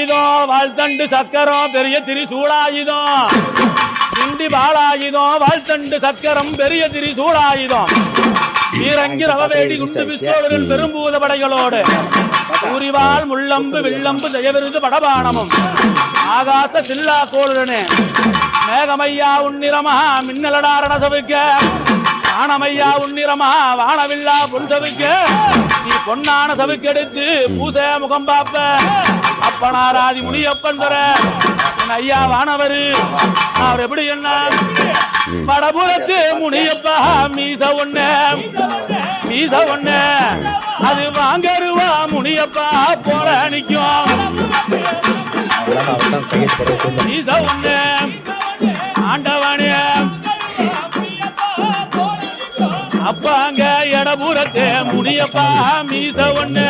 பாலாயுதம் வாழ்த்தண்டு சக்கரம் பெரிய திரிசூலாயுதம் இண்டி பாலாயுதம் வாழ்த்தண்டு சக்கரம் பெரிய திரிசூலாயுதம் வீரங்கி ரவவேடி குண்டு பிஸ்தோடுகள் பெரும்பூத படைகளோடு ஊரிவாள் முள்ளம்பு வில்லம்பு ஜெயவிருது படபானமும் ஆகாச சில்லா கோளுடனே மேகமையா உன்னிரமா மின்னலடாரண சவுக்க வானமையா உன்னிரமா வானவில்லா பொன் சவுக்க நீ பொன்னான சவுக்கெடுத்து பூச முகம் பாப்ப அப்பனாராதி முனியப்பன் தர என் ஐயா வானவரு அவர் எப்படி என்ன வடபுறத்து முனியப்பா மீச ஒண்ணு அது வாங்கருவா முனியப்பா போற நிக்கும் மீச ஒண்ணு ஆண்டவனே அப்பாங்க எடபுறத்து முனியப்பா மீச ஒண்ணு